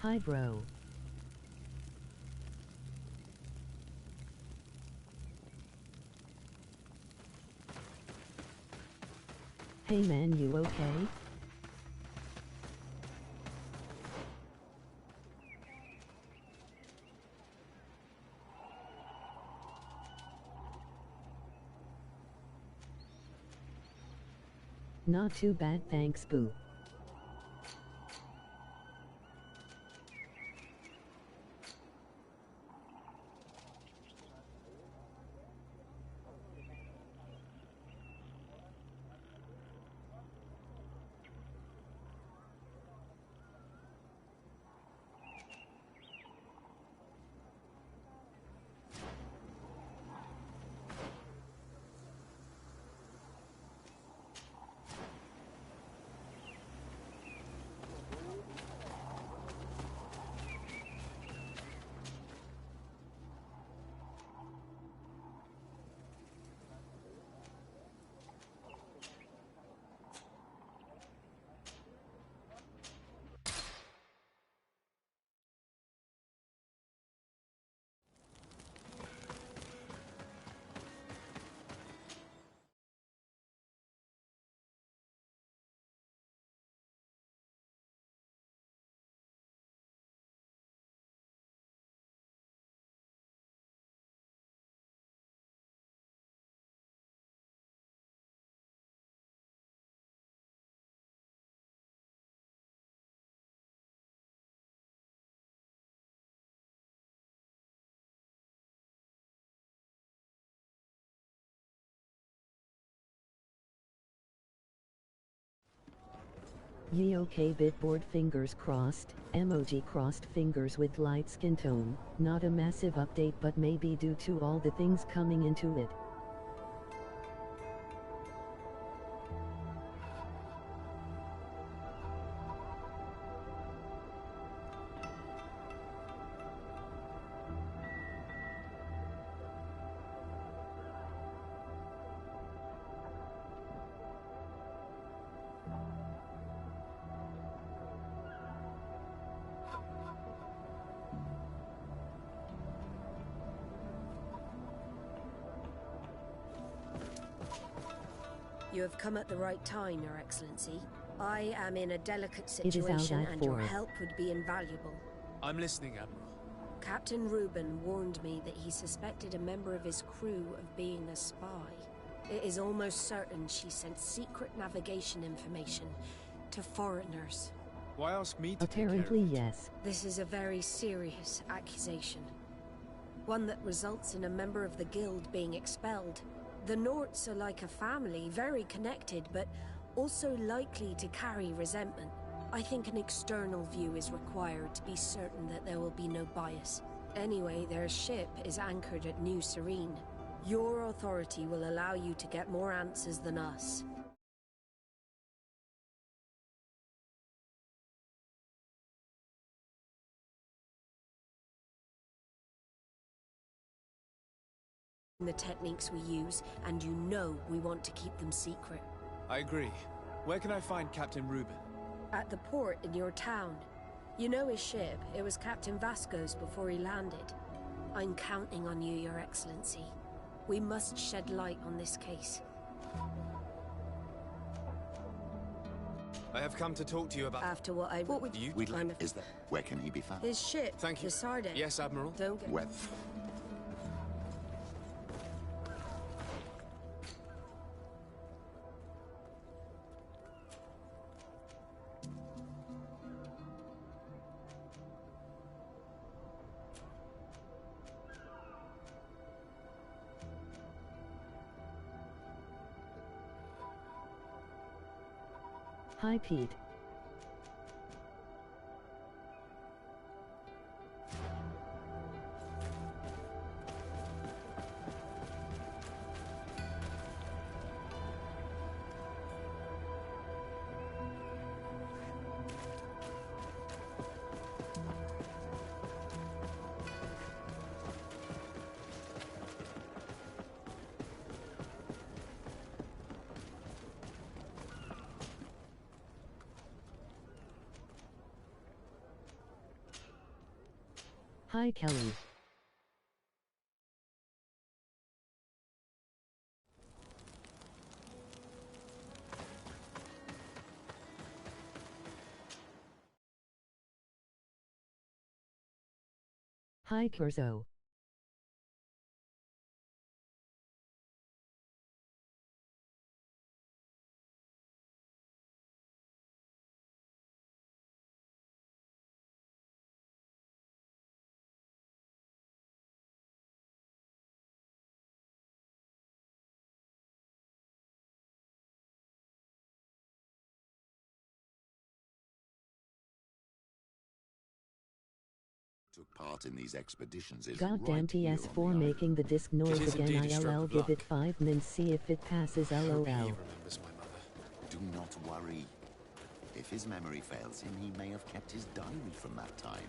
Hi bro. Hey man, you okay? Not too bad, thanks boo. Ye okay bitboard fingers crossed, emoji crossed fingers with light skin tone, not a massive update but maybe due to all the things coming into it. You have come at the right time, Your Excellency. I am in a delicate situation and your help would be invaluable. I'm listening, Admiral. Captain Reuben warned me that he suspected a member of his crew of being a spy. It is almost certain she sent secret navigation information to foreigners. Why ask me to Apparently, take care of it? yes. This is a very serious accusation. One that results in a member of the guild being expelled. The Norts are like a family, very connected, but also likely to carry resentment. I think an external view is required to be certain that there will be no bias. Anyway, their ship is anchored at New Serene. Your authority will allow you to get more answers than us. The techniques we use, and you know we want to keep them secret. I agree. Where can I find Captain Reuben? At the port in your town. You know his ship. It was Captain Vasco's before he landed. I'm counting on you, Your Excellency. We must shed light on this case. I have come to talk to you about... After what I... What would you... Is there? Where can he be found? His ship. Thank you. The Sarde. Yes, Admiral. Don't get... Where? Hi Pete. Hi Kelly. Hi Corzo. Took part in these expeditions is Goddamn right here PS4 on the making the disc noise is again. indeed a stroke ILL of give it luck. 5 minutes see if it passes Hope he LOL. remembers my mother. Do not worry. If his memory fails him, he may have kept his diary from that time.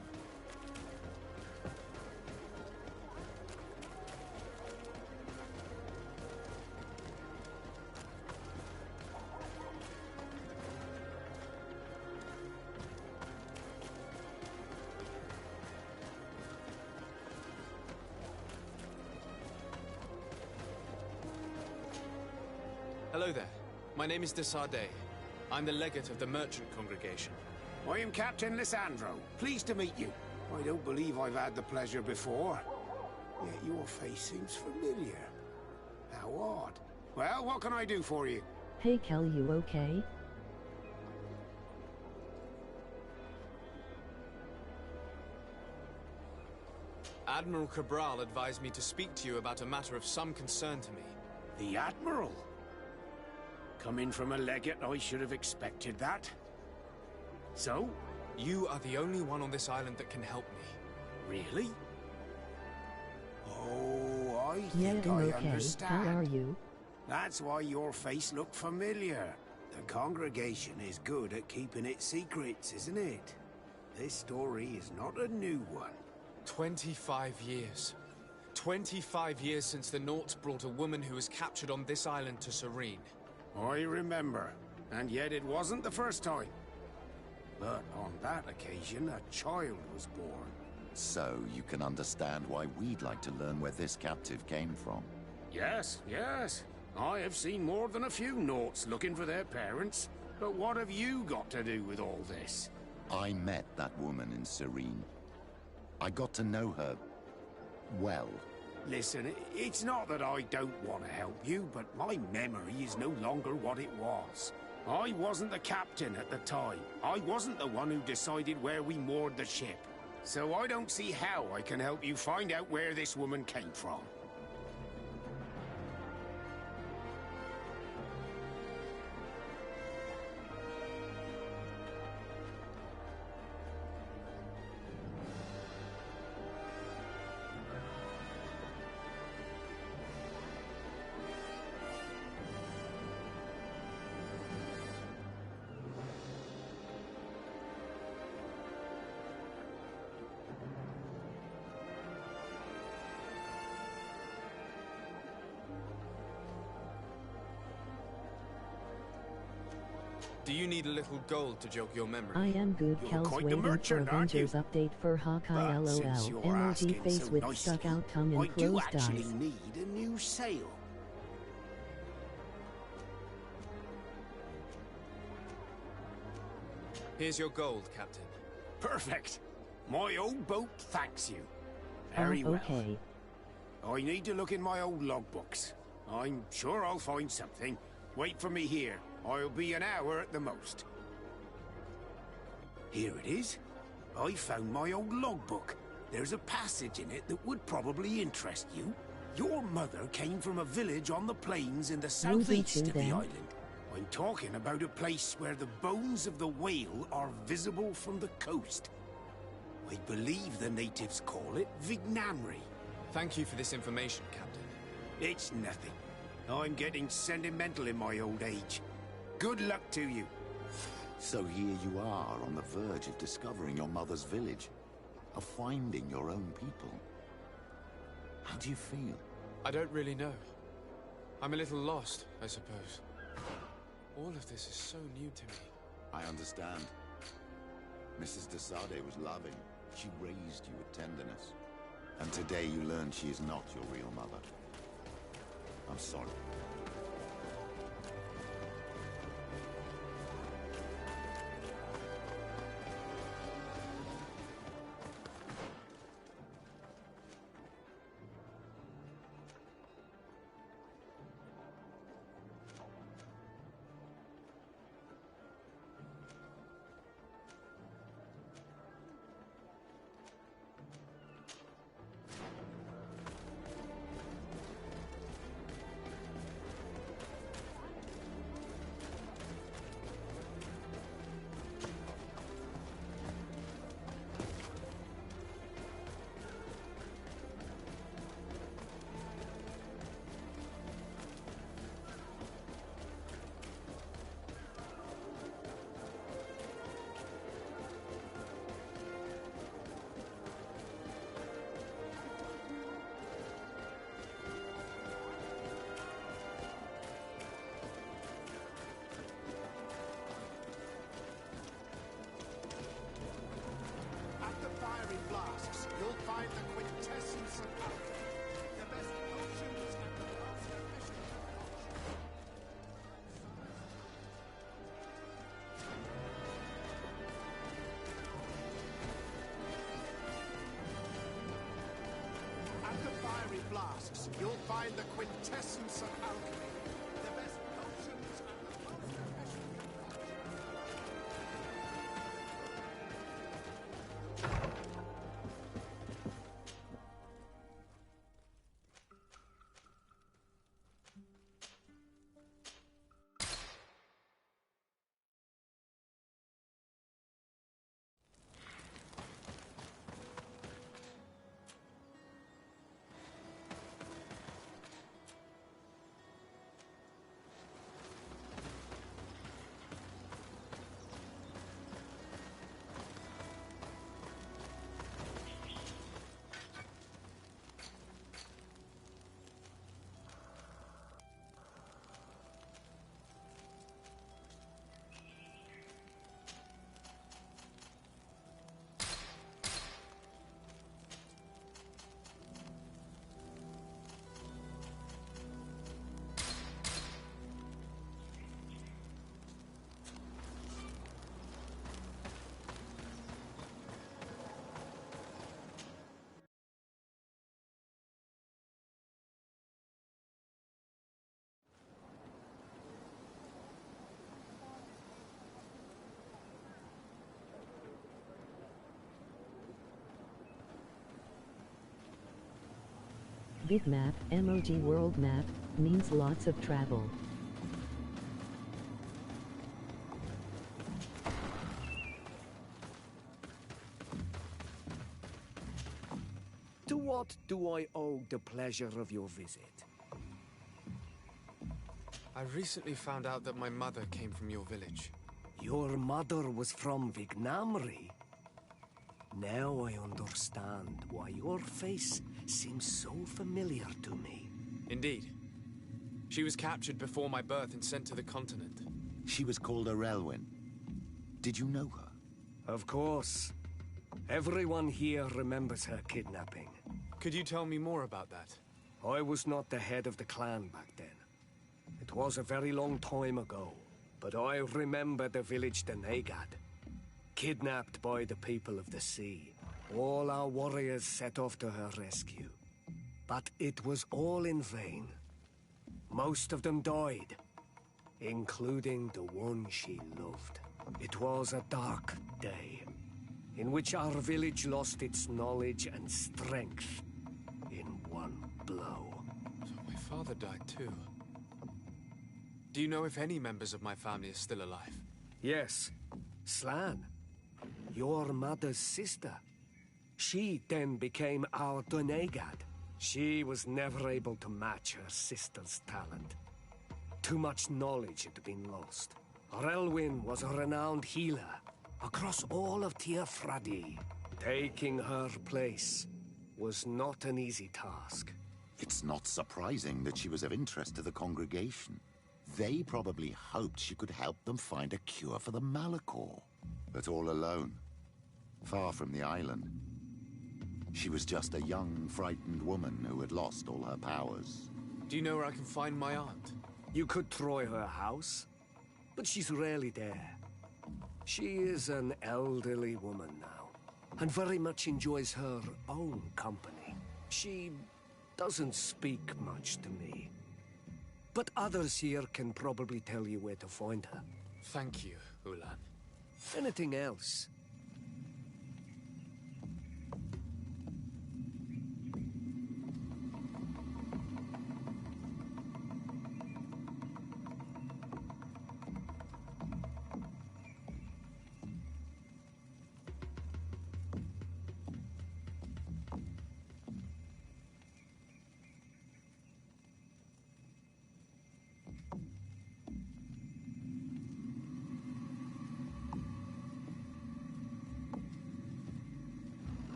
Hello there. My name is Desade. I'm the legate of the merchant congregation. I am Captain Lissandro. Pleased to meet you. I don't believe I've had the pleasure before. Yet your face seems familiar. How odd. Well, what can I do for you? Hey Kel, you okay? Admiral Cabral advised me to speak to you about a matter of some concern to me. The Admiral? Coming from a legate, I should have expected that. So? You are the only one on this island that can help me. Really? Oh, I Yeah, think I'm I okay. understand. How are you? That's why your face looked familiar. The congregation is good at keeping its secrets, isn't it? This story is not a new one. 25 years. 25 years since the Nauts brought a woman who was captured on this island to Serene. I remember, and yet it wasn't the first time. But on that occasion, a child was born. So you can understand why we'd like to learn where this captive came from. Yes, yes. I have seen more than a few Nauts looking for their parents. But what have you got to do with all this? I met that woman in Serene. I got to know her well. Listen, it's not that I don't want to help you, but my memory is no longer what it was. I wasn't the captain at the time. I wasn't the one who decided where we moored the ship. So I don't see how I can help you find out where this woman came from. Do you need a little gold to jog your memory? I am good. You're Kel's quite the waiting for merchant, aren't you? Avengers update for Hawkeye. But since LOL. you're Emoji asking face so with nicely, stuck out tongue I and do closed actually eyes. need a new sail. Here's your gold, Captain. Perfect. My old boat thanks you. Very well. Okay. I need to look in my old logbooks. I'm sure I'll find something. Wait for me here. I'll be an hour at the most. Here it is. I found my old logbook. There's a passage in it that would probably interest you. Your mother came from a village on the plains in the southeast of the then. island. I'm talking about a place where the bones of the whale are visible from the coast. I believe the natives call it Vignamri. Thank you for this information, Captain. It's nothing. I'm getting sentimental in my old age. Good luck to you. So here you are on the verge of discovering your mother's village, of finding your own people. How do you feel? I don't really know. I'm a little lost, I suppose. All of this is so new to me. I understand. Mrs. Desade was loving. She raised you with tenderness. And today you learn she is not your real mother. I'm sorry. You'll find the quintessence of alchemy. The best potions and the most efficient At the fiery flasks, you'll find the quintessence of alchemy. The best potions and the most efficient Bitmap, emoji world map, means lots of travel. To what do I owe the pleasure of your visit? I recently found out that my mother came from your village. Your mother was from Vignamri? Now I understand why your face seems so familiar to me. Indeed. She was captured before my birth and sent to the continent. She was called Arelwyn. Did you know her? Of course. Everyone here remembers her kidnapping. Could you tell me more about that? I was not the head of the clan back then. It was a very long time ago, but I remember the village Denegad. Kidnapped by the people of the sea. All our warriors set off to her rescue. But it was all in vain. Most of them died, including the one she loved. It was a dark day, in which our village lost its knowledge and strength in one blow. So my father died too. Do you know if any members of my family are still alive? Yes, Slan, your mother's sister. She then became our Donegad. She was never able to match her sister's talent. Too much knowledge had been lost. Arelwyn was a renowned healer across all of Tiafradi. Taking her place was not an easy task. It's not surprising that she was of interest to the congregation. They probably hoped she could help them find a cure for the Malachor. But all alone, far from the island. She was just a young, frightened woman who had lost all her powers. Do you know where I can find my aunt? You could try her house, but she's rarely there. She is an elderly woman now, and very much enjoys her own company. She doesn't speak much to me, but others here can probably tell you where to find her. Thank you, Ulan. Anything else?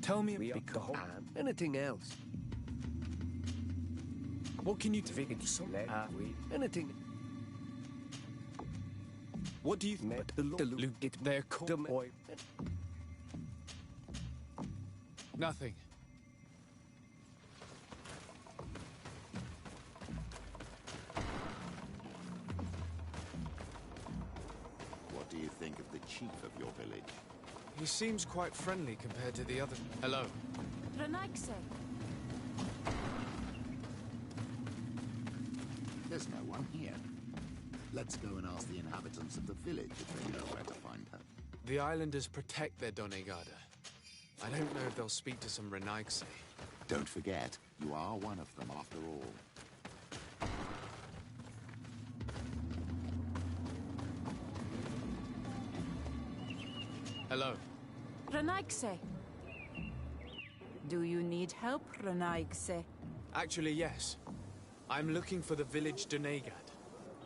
Tell me Because anything else? what can you do? Anything? What do you think? They're called nothing. What do you think of the chief of your village? He seems quite friendly compared to the other. Hello. Renaigse. There's no one here. Let's go and ask the inhabitants of the village if they know where to find her. The islanders protect their Donegada. I don't know if they'll speak to some Renaigse. Don't forget, you are one of them after all. Hello. Renaigse. Do you need help, Renaigse? Actually, yes. I'm looking for the village Donegad.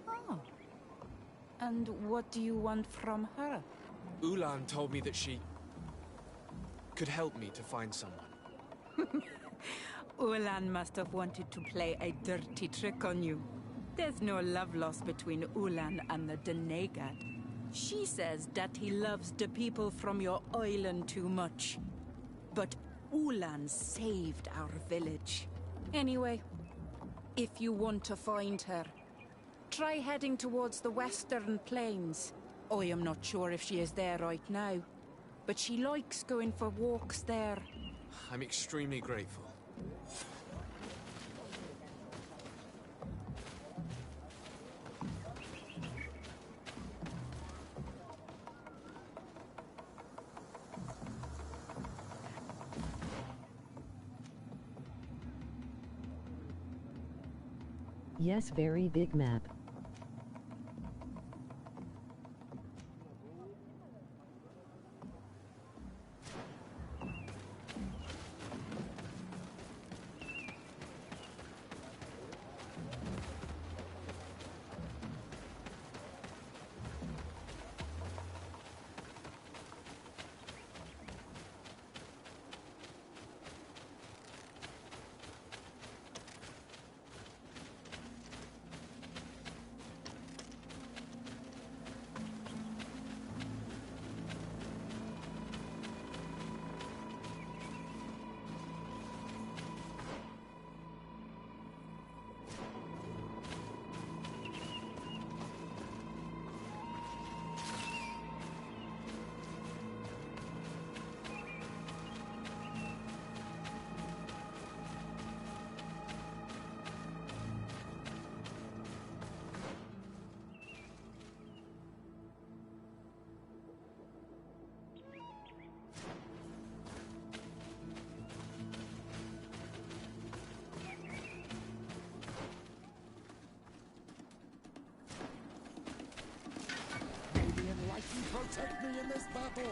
Oh. And what do you want from her? Ulan told me that she could help me to find someone. Ulan must have wanted to play a dirty trick on you. There's no love lost between Ulan and the Donegad. She says that he loves the people from your island too much. But Ulan saved our village. Anyway, if you want to find her, try heading towards the western plains. I am not sure if she is there right now, but she likes going for walks there. I'm extremely grateful. Yes, very big map. Protect me in this battle!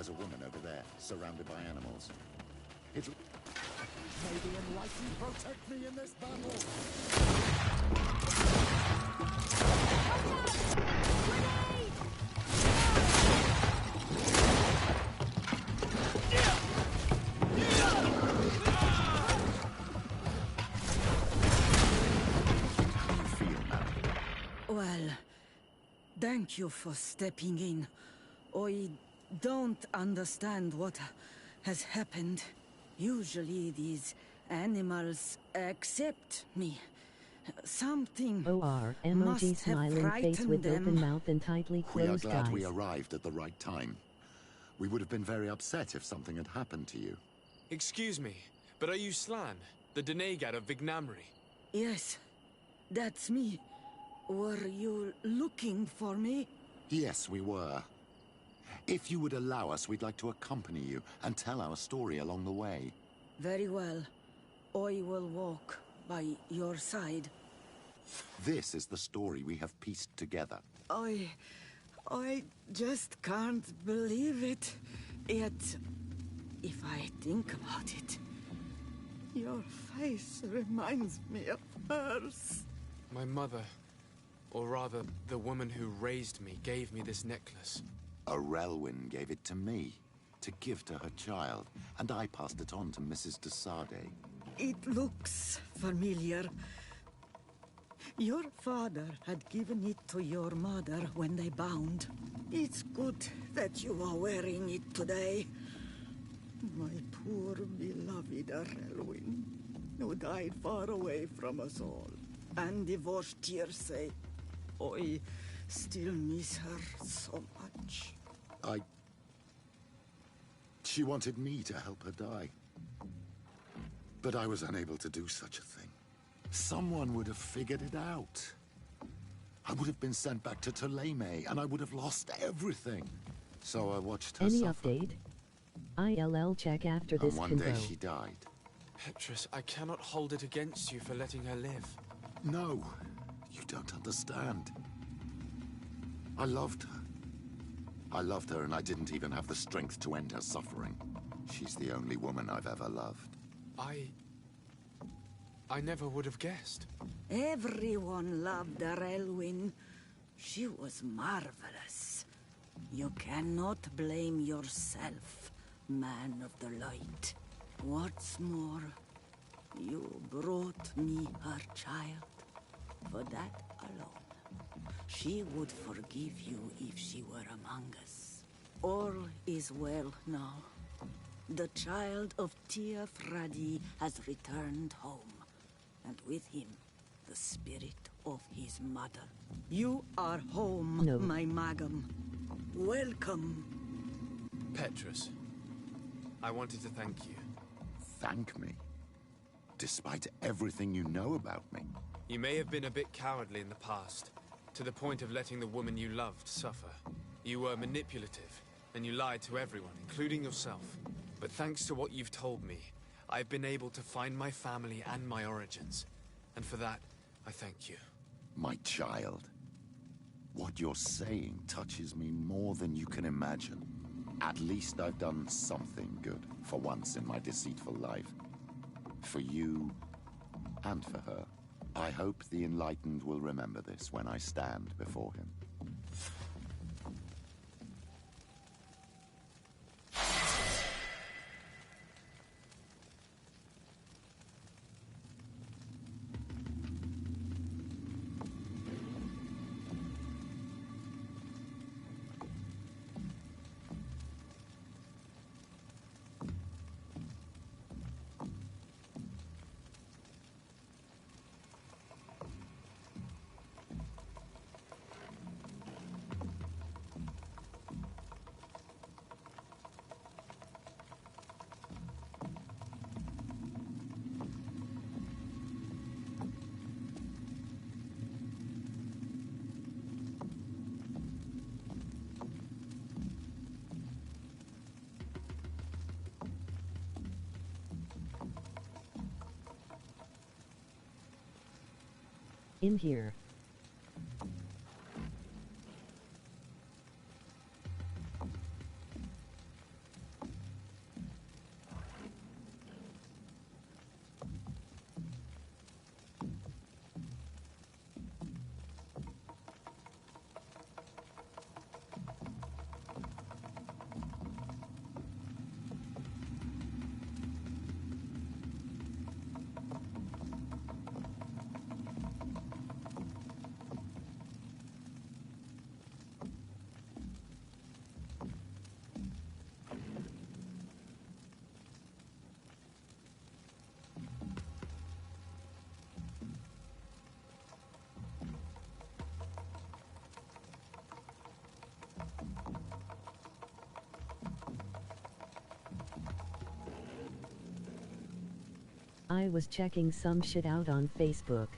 There's a woman over there, surrounded by animals. It's... May the Enlightened protect me in this battle! Well, thank you for stepping in. I don't understand what has happened. Usually these animals accept me. Something OR, emoji must have smiling face frightened with them. open mouth and tightly We are closed glad eyes. we arrived at the right time. We would have been very upset if something had happened to you. Excuse me, but are you Slan, the Denegad of Vignamri? Yes, that's me. Were you looking for me? Yes, we were. If you would allow us, we'd like to accompany you and tell our story along the way. Very well. I will walk by your side. This is the story we have pieced together. I just can't believe it. Yet, if I think about it, your face reminds me of hers. My mother, or rather, the woman who raised me, gave me this necklace. A Relwyn gave it to me, to give to her child, and I passed it on to Mrs. de Sade. It looks familiar. Your father had given it to your mother when they bound. It's good that you are wearing it today. My poor beloved Relwyn, who died far away from us all, and divorced Tierce. I still miss her so much. She wanted me to help her die. But I was unable to do such a thing. Someone would have figured it out. I would have been sent back to Ptolemy, and I would have lost everything. So I watched her Any suffer. update? ILL check after this And one day convo. she died. Petrus, I cannot hold it against you for letting her live. No, you don't understand. I loved her. I loved her, and I didn't even have the strength to end her suffering. She's the only woman I've ever loved. I never would have guessed. Everyone loved Relwyn. She was marvelous. You cannot blame yourself, man of the light. What's more, you brought me her child. For that alone, she would forgive you if she were among us. All is well now. The child of Tia Fradi has returned home, and with him, the spirit of his mother. You are home, No. my Magam. Welcome. Petrus, I wanted to thank you. Thank me? Despite everything you know about me. You may have been a bit cowardly in the past, to the point of letting the woman you loved suffer. You were manipulative, and you lied to everyone, including yourself. But thanks to what you've told me, I've been able to find my family and my origins. And for that, I thank you. My child. What you're saying touches me more than you can imagine. At least I've done something good for once in my deceitful life. For you, and for her. I hope the Enlightened will remember this when I stand before him. In here. I was checking some shit out on Facebook.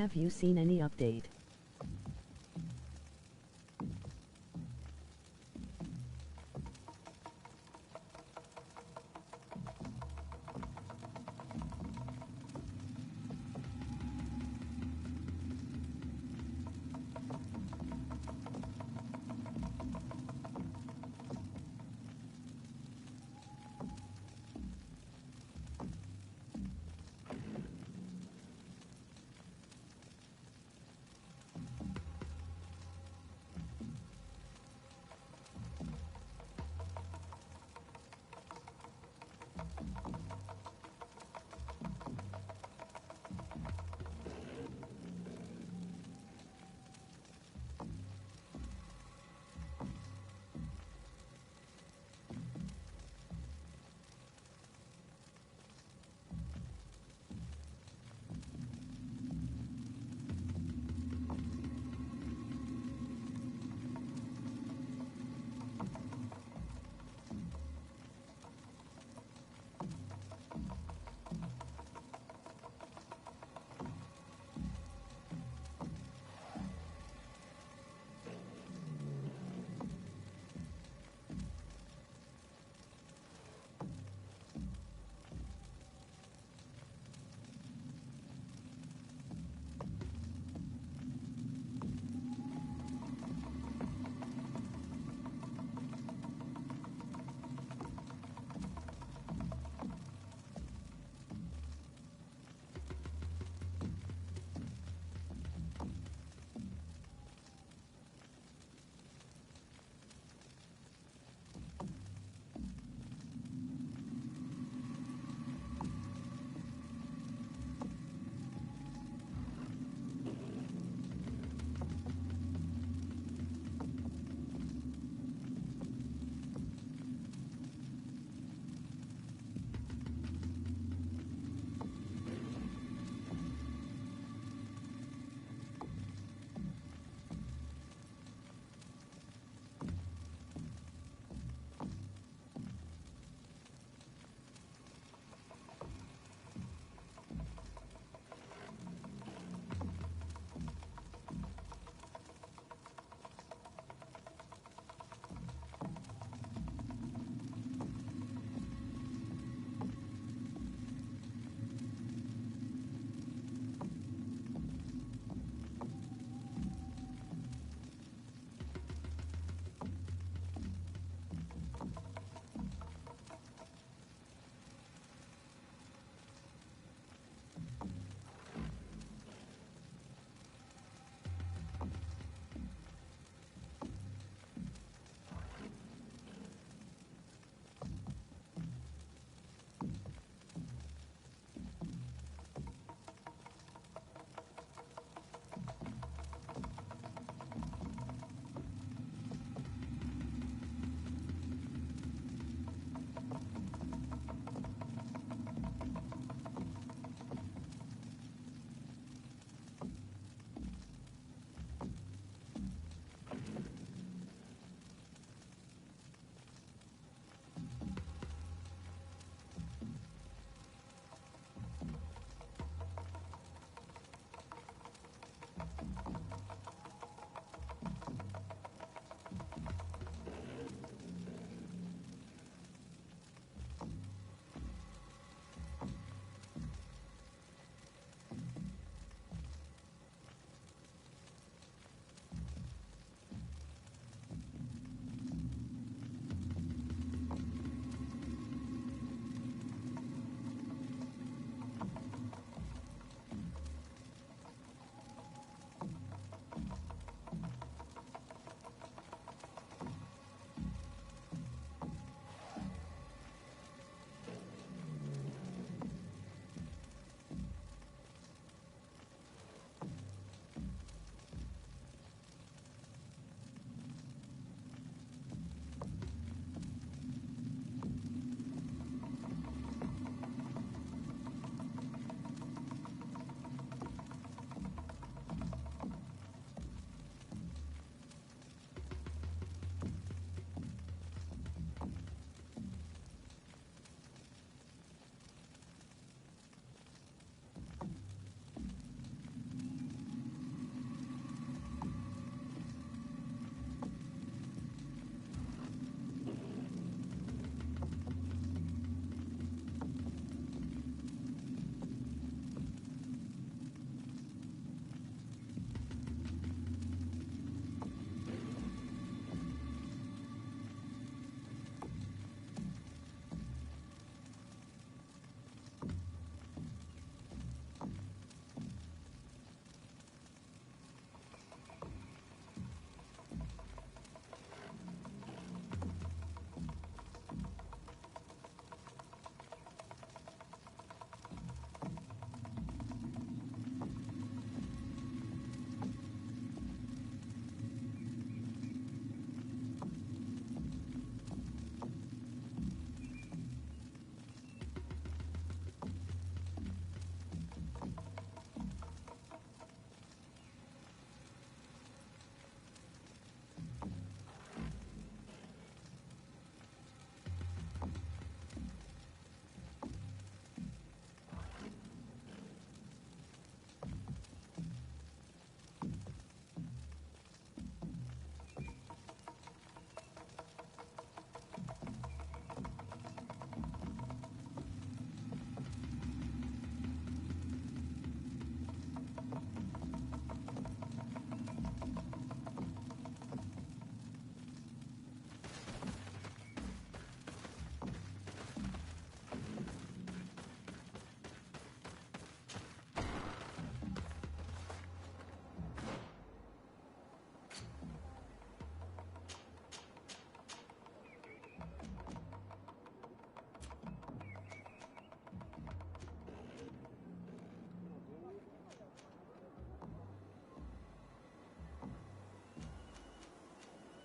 Have you seen any update?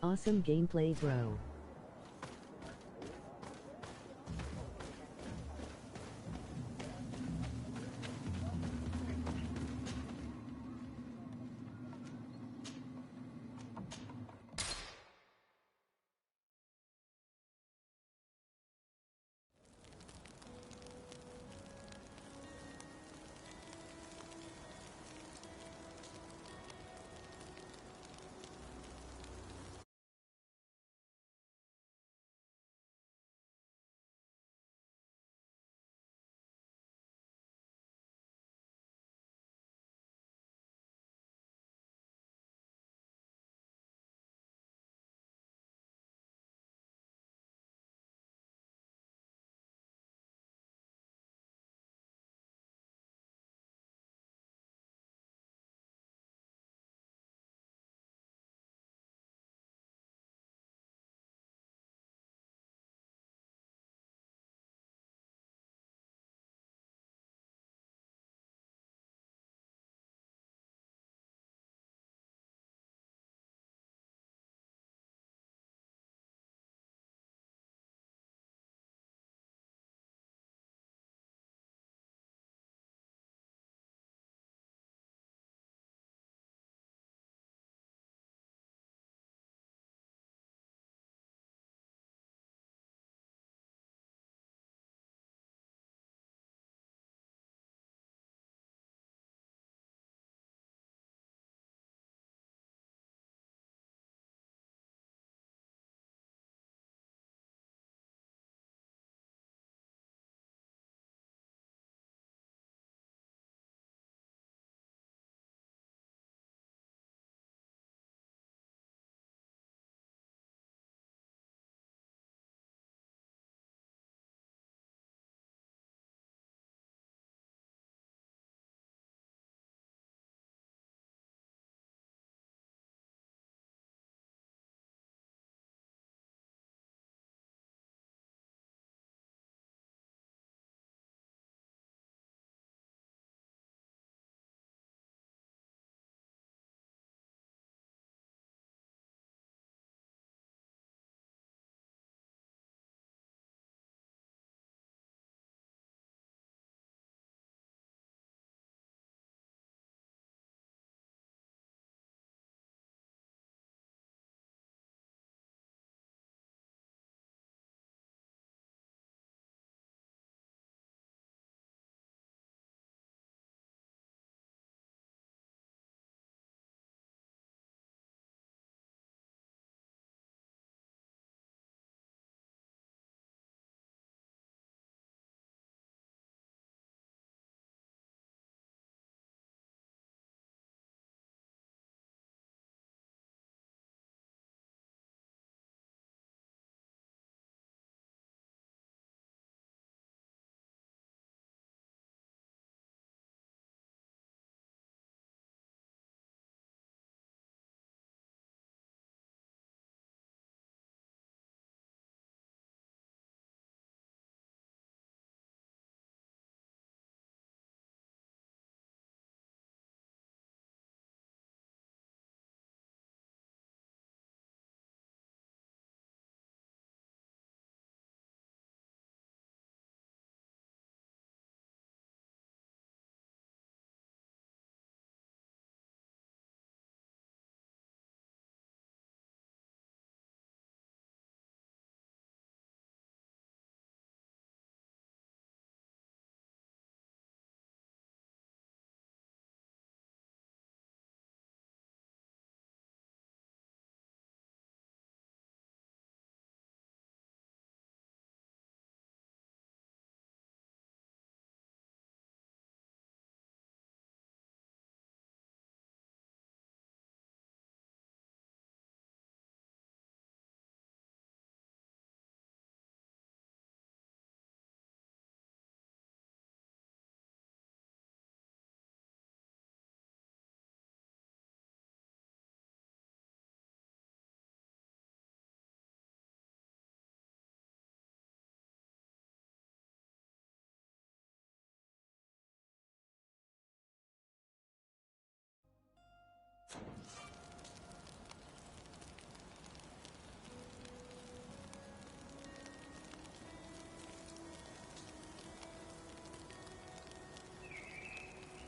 Awesome gameplay, bro.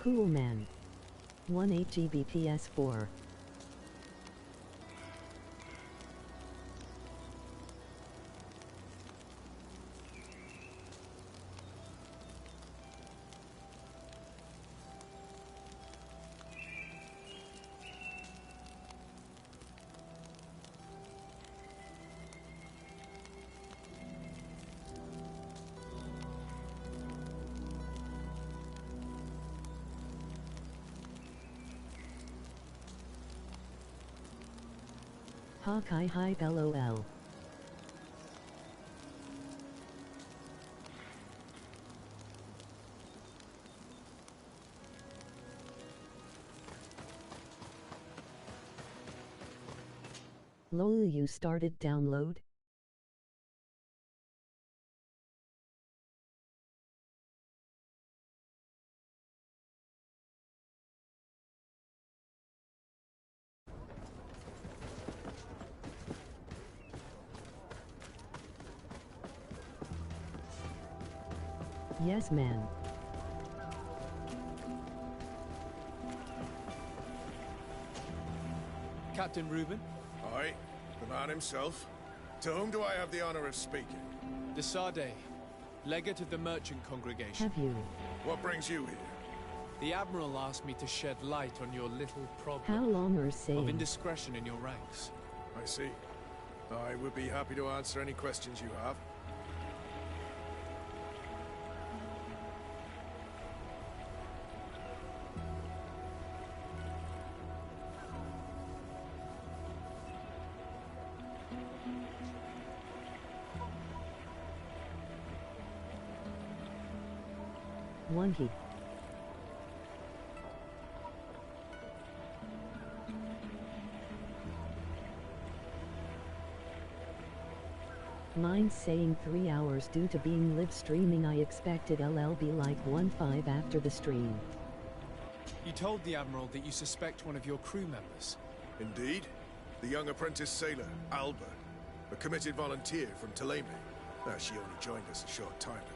Cool man. 1 PS4. Hawkeye hype LOL. Lol, you started download? Yes, man. Captain Reuben? Aye, the man himself. To whom do I have the honor of speaking? De Sade, legate of the merchant congregation. Have you? What brings you here? The Admiral asked me to shed light on your little problem. How long are Of saying? indiscretion in your ranks. I see. I would be happy to answer any questions you have. One key. Mine's saying 3 hours due to being live streaming. I expected LLB like 1.5 after the stream. You told the Admiral that you suspect one of your crew members. Indeed. The young apprentice sailor, Albert. A committed volunteer from Tulane. She only joined us a short time ago.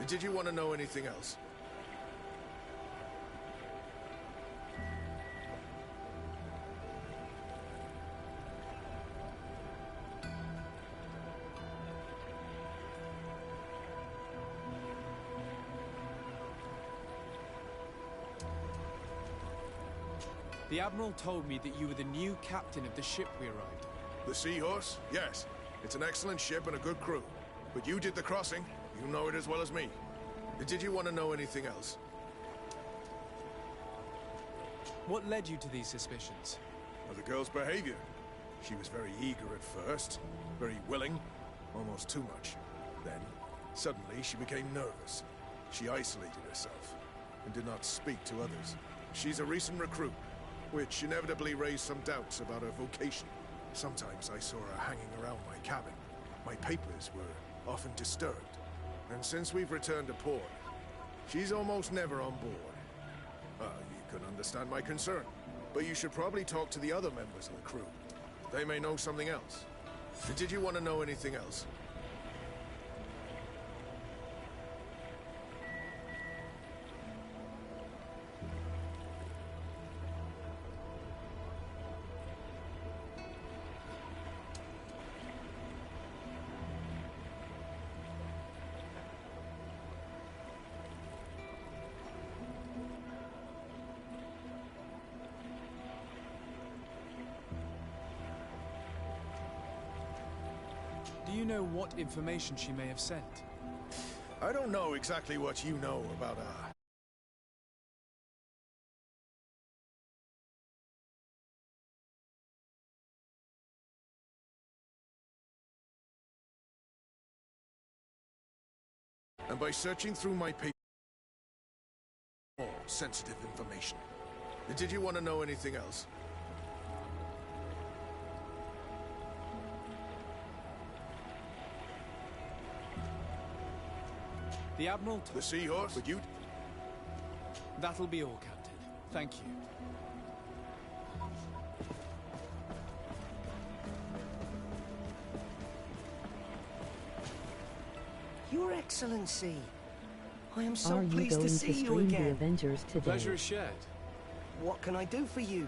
Did you want to know anything else? The Admiral told me that you were the new captain of the ship we arrived on. The Seahorse? Yes. It's an excellent ship and a good crew. But you did the crossing. You know it as well as me. Did you want to know anything else? What led you to these suspicions? Well, the girl's behavior. She was very eager at first, very willing, almost too much. Then, suddenly, she became nervous. She isolated herself and did not speak to others. She's a recent recruit, which inevitably raised some doubts about her vocation. Sometimes I saw her hanging around my cabin. My papers were often disturbed. And since we've returned to port, she's almost never on board. You can understand my concern, but you should probably talk to the other members of the crew. They may know something else. Did you want to know anything else? Do you know what information she may have sent? I don't know exactly what you know about and by searching through my papers, more sensitive information. Did you want to know anything else? The Admiral The Seahorse? Would you? That'll be all, Captain. Thank you. Your Excellency, I am so Are you pleased going to to see you stream The again. Avengers today? Pleasure is shared. What can I do for you?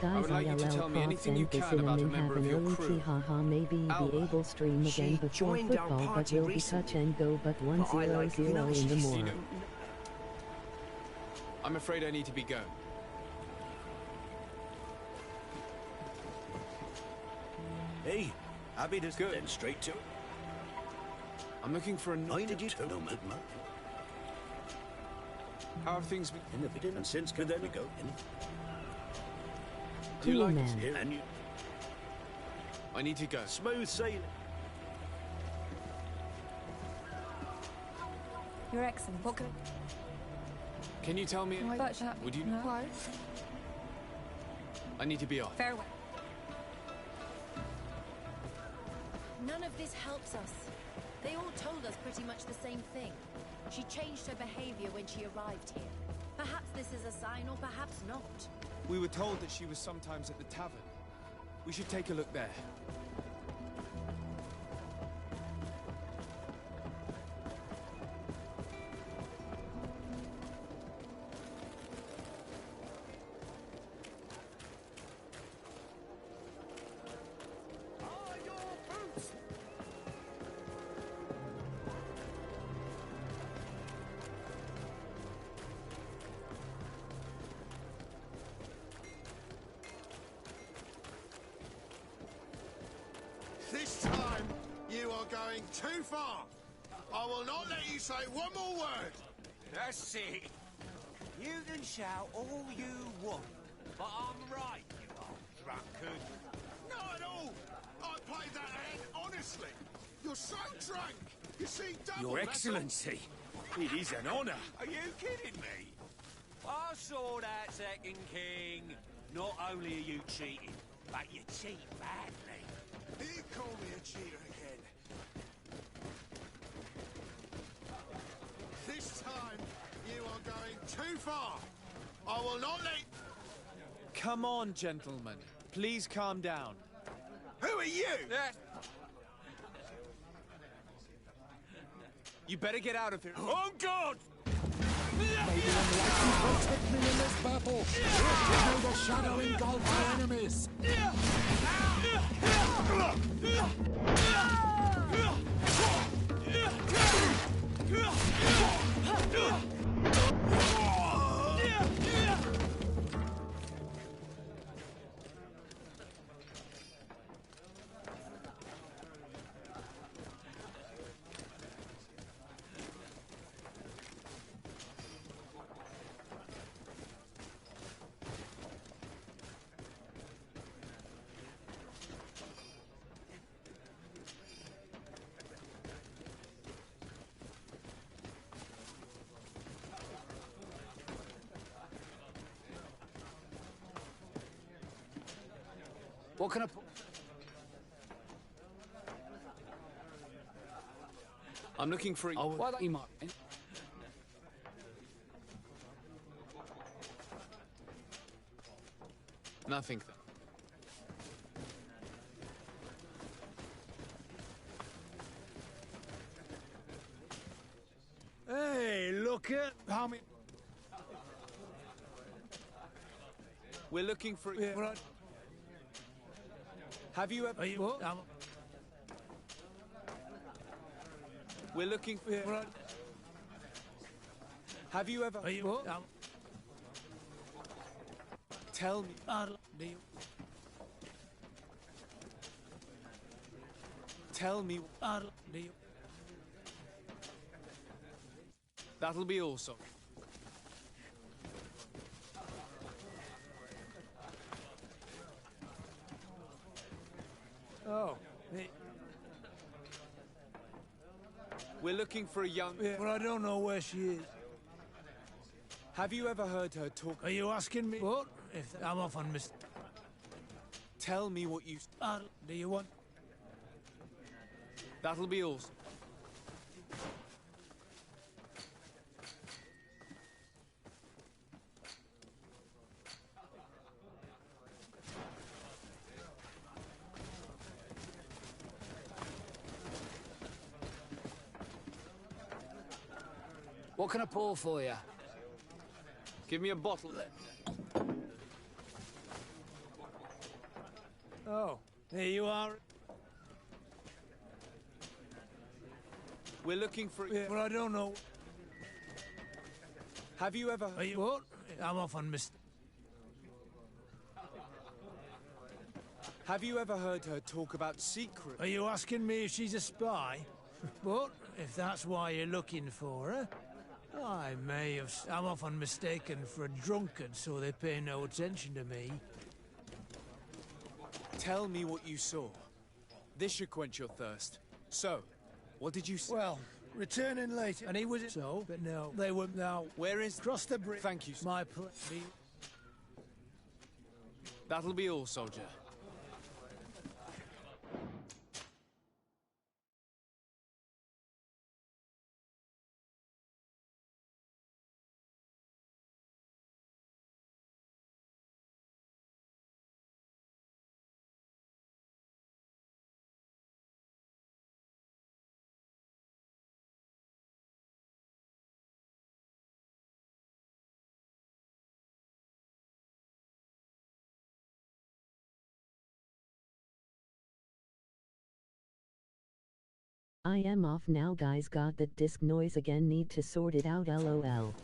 Guys, like you to ILL tell me props anything you and the can about a cinnamon member have of your an crew. OT haha maybe be Alba. able stream She again before joined our football but party will be recently. touch and go but But I like, 1-0-0 you know, in the she's, more. I'm afraid I need to be going. Hey, happy to Good. then straight to it. I'm looking for a I did you tell no man. How have things been? In the beginning and since can then we go. Do you Cool, like man. us? Here and you I need to go. smooth sailing. You're excellent. What can Can you tell me? Would you? Why? I need to be off. Farewell. None of this helps us. They all told us pretty much the same thing. She changed her behavior when she arrived here. Perhaps this is a sign, or perhaps not. We were told that she was sometimes at the tavern. We should take a look there. This time, you are going too far. I will not let you say one more word. That's it. You can shout all you want, but I'm right, you old drunkard. Not at all. I played that hand honestly. You're so drunk. You see double. Your that's all. Excellency, it is an honor. Are you kidding me? I saw that, Second King. Not only are you cheating, but you cheat badly. You call me a cheater again. This time, you are going too far. I will not let... Come on, gentlemen. Please calm down. Who are you? You better get out of here. Oh, God! Protect me in this battle! May the shadow engulf our enemies! What can I put? I'm looking for. What? Nothing. Hey, look at how many. We're looking for. Right. Have you ever? We're looking for. Right. Have you ever? Tell me. Tell me. That'll be awesome. Oh. We're looking for a young... Yeah, but I don't know where she is. Have you ever heard her talk... Are you asking me? What? If I'm off on Tell me what you... do you want... That'll be all. What can I pour for you? Give me a bottle. Oh, here you are. We're looking for... Yeah, but I don't know... Have you ever... Are you what? I'm off on Have you ever heard her talk about secrets? Are you asking me if she's a spy? But if that's why you're looking for her, I may have... I'm often mistaken for a drunkard, so they pay no attention to me. Tell me what you saw. This should quench your thirst. So, what did you see? Well, returning later, and he was... So, but no, they were now... Where is... Cross the bridge. Thank you, sir. My That'll be all, soldier. I am off now, guys. Got that disc noise again, need to sort it out, lol.